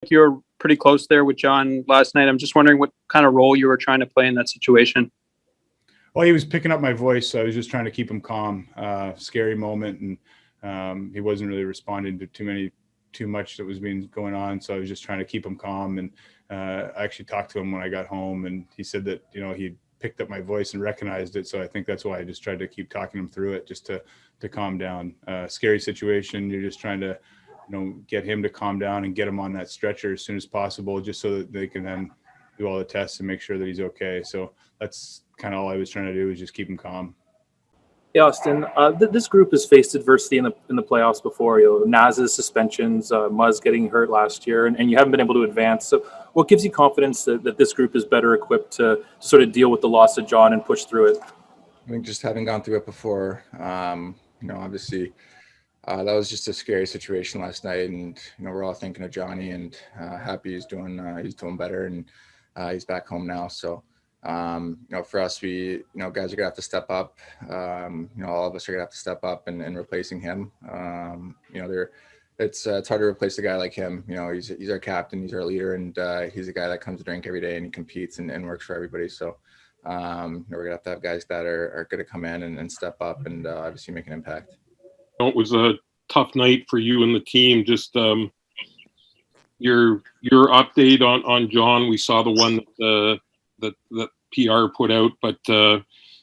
like you were pretty close there with John last night. I'm just wondering what kind of role you were trying to play in that situation. Well, he was picking up my voice, so I was just trying to keep him calm. Scary moment, and he wasn't really responding to too much that was going on. So I was just trying to keep him calm. And I actually talked to him when I got home, and he said that he picked up my voice and recognized it. So I think that's why I just tried to keep talking him through it, just to calm down. Scary situation. You're just trying to get him to calm down and get him on that stretcher as soon as possible, just so that they can then do all the tests and make sure that he's okay. So that's kind of all I was trying to do, is just keep him calm. Yeah, Auston, this group has faced adversity in the playoffs before. Naz's suspensions, Muzz getting hurt last year, and you haven't been able to advance. So what gives you confidence that this group is better equipped to sort of deal with the loss of John and push through it? I think just having gone through it before, obviously that was just a scary situation last night, and we're all thinking of Johnny, and happy he's doing better, and he's back home now. So for us, we guys are gonna have to step up. All of us are gonna have to step up and replacing him. It's hard to replace a guy like him. He's our captain, he's our leader, and he's a guy that comes to drink every day and he competes and works for everybody. So we're gonna have to have guys that are gonna come in and step up and obviously make an impact. It was a tough night for you and the team. Just your update on John. We saw the one that PR put out, but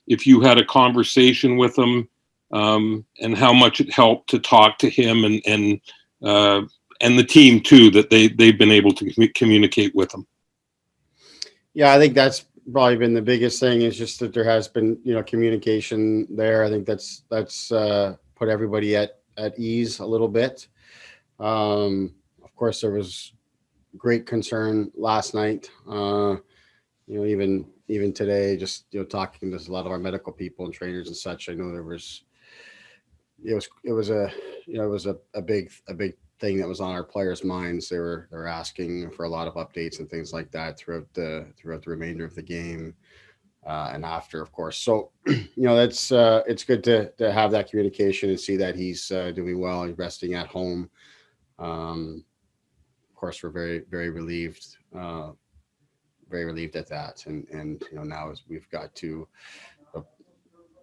if you had a conversation with him, and how much it helped to talk to him and the team too, that they've been able to communicate with him. Yeah, I think that's probably been the biggest thing, is just that there has been communication there. I think that's put everybody at ease a little bit. Of course, there was great concern last night. Even today, just talking to a lot of our medical people and trainers and such, I know it was a big thing that was on our players' minds. They were asking for a lot of updates and things like that throughout the remainder of the game and after, of course. So that's it's good to have that communication and see that he's doing well. He's resting at home. Of course, we're very, very relieved. Very relieved at that, and now as we've got to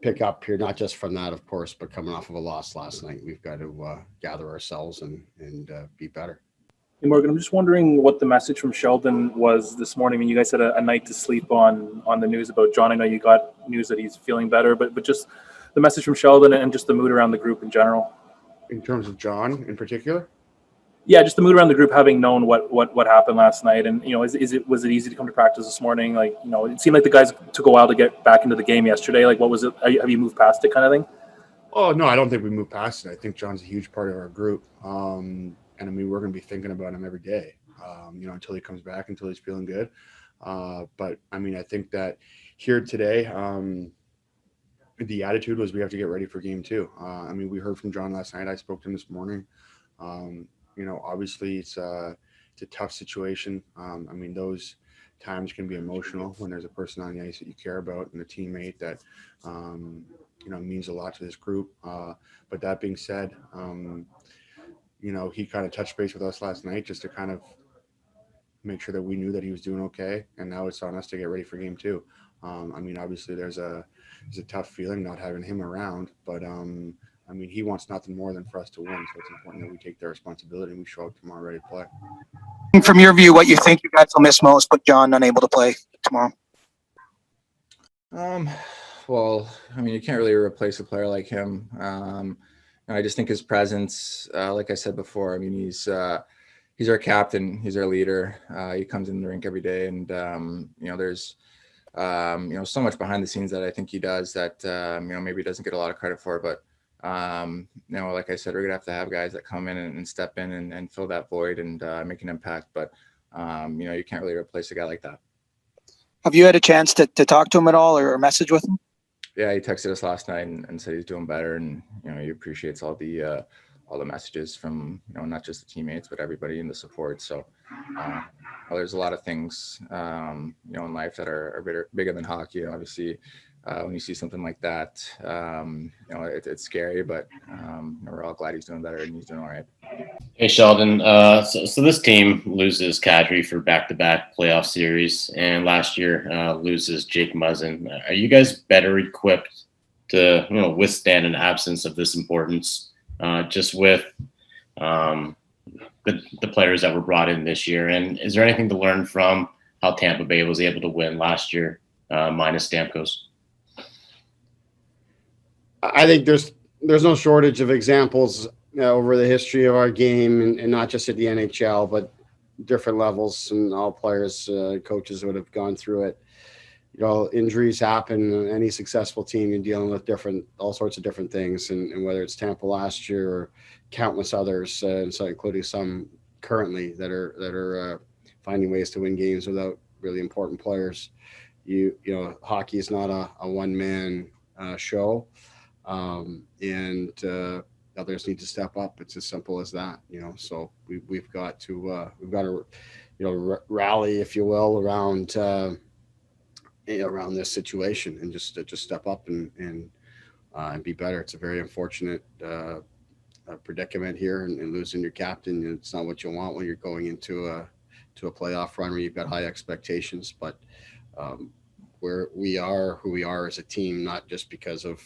pick up here, not just from that, of course, but coming off of a loss last night, we've got to gather ourselves and be better. Hey Morgan, I'm just wondering what the message from Sheldon was this morning. I mean, you guys had a night to sleep on the news about John. I know you got news that he's feeling better, but just the message from Sheldon and just the mood around the group in general. In terms of John in particular? Yeah, just the mood around the group, having known what happened last night, and was it easy to come to practice this morning? Like, it seemed like the guys took a while to get back into the game yesterday. Like, what was it? Have you moved past it, kind of thing? Oh no, I don't think we moved past it. I think John's a huge part of our group, and I mean we're going to be thinking about him every day, until he comes back, until he's feeling good. But I mean, I think that here today, the attitude was we have to get ready for game 2. I mean, we heard from John last night. I spoke to him this morning. Obviously it's a tough situation. I mean, those times can be emotional when there's a person on the ice that you care about and a teammate that, means a lot to this group. But that being said, he kind of touched base with us last night just to kind of make sure that we knew that he was doing okay. And now it's on us to get ready for game 2. I mean, obviously there's a tough feeling not having him around, but, I mean, he wants nothing more than for us to win, so it's important that we take the responsibility and we show up tomorrow ready to play. From your view, what you think you guys will miss most, but John unable to play tomorrow? Well, I mean, you can't really replace a player like him. I just think his presence, like I said before, I mean, he's our captain, he's our leader. He comes in the rink every day, and there's so much behind the scenes that I think he does that maybe he doesn't get a lot of credit for, but like I said, we're gonna have to have guys that come in and step in and fill that void and make an impact. But you can't really replace a guy like that. Have you had a chance to talk to him at all or message with him? Yeah, he texted us last night and said he's doing better, and he appreciates all the messages from not just the teammates but everybody in the support. So there's a lot of things in life that are bigger than hockey. Obviously, when you see something like that, it's scary, but we're all glad he's doing better and he's doing all right. Hey Sheldon, so this team loses Kadri for back-to-back playoff series, and last year loses Jake Muzzin. Are you guys better equipped to withstand an absence of this importance, just with the players that were brought in this year? And is there anything to learn from how Tampa Bay was able to win last year, minus Stamkos? I think there's no shortage of examples over the history of our game, and not just at the NHL, but different levels, and all players, coaches would have gone through it. Injuries happen. Any successful team, you're dealing with all sorts of different things, and whether it's Tampa last year or countless others, and so including some currently that are finding ways to win games without really important players. Hockey is not a one-man show, and others need to step up. It's as simple as that, So we've got to rally, if you will, around this situation, and just step up and be better. It's a very unfortunate predicament here, and losing your captain. It's not what you want when you're going into a playoff run where you've got high expectations, but where we are who we are as a team, not just because of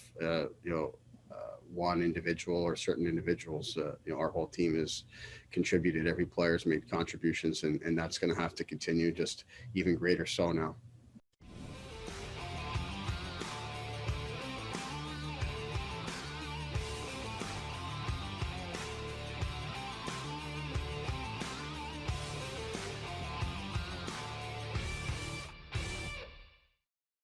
one individual or certain individuals. Our whole team has contributed. Every player's made contributions, and that's going to have to continue, just even greater so now.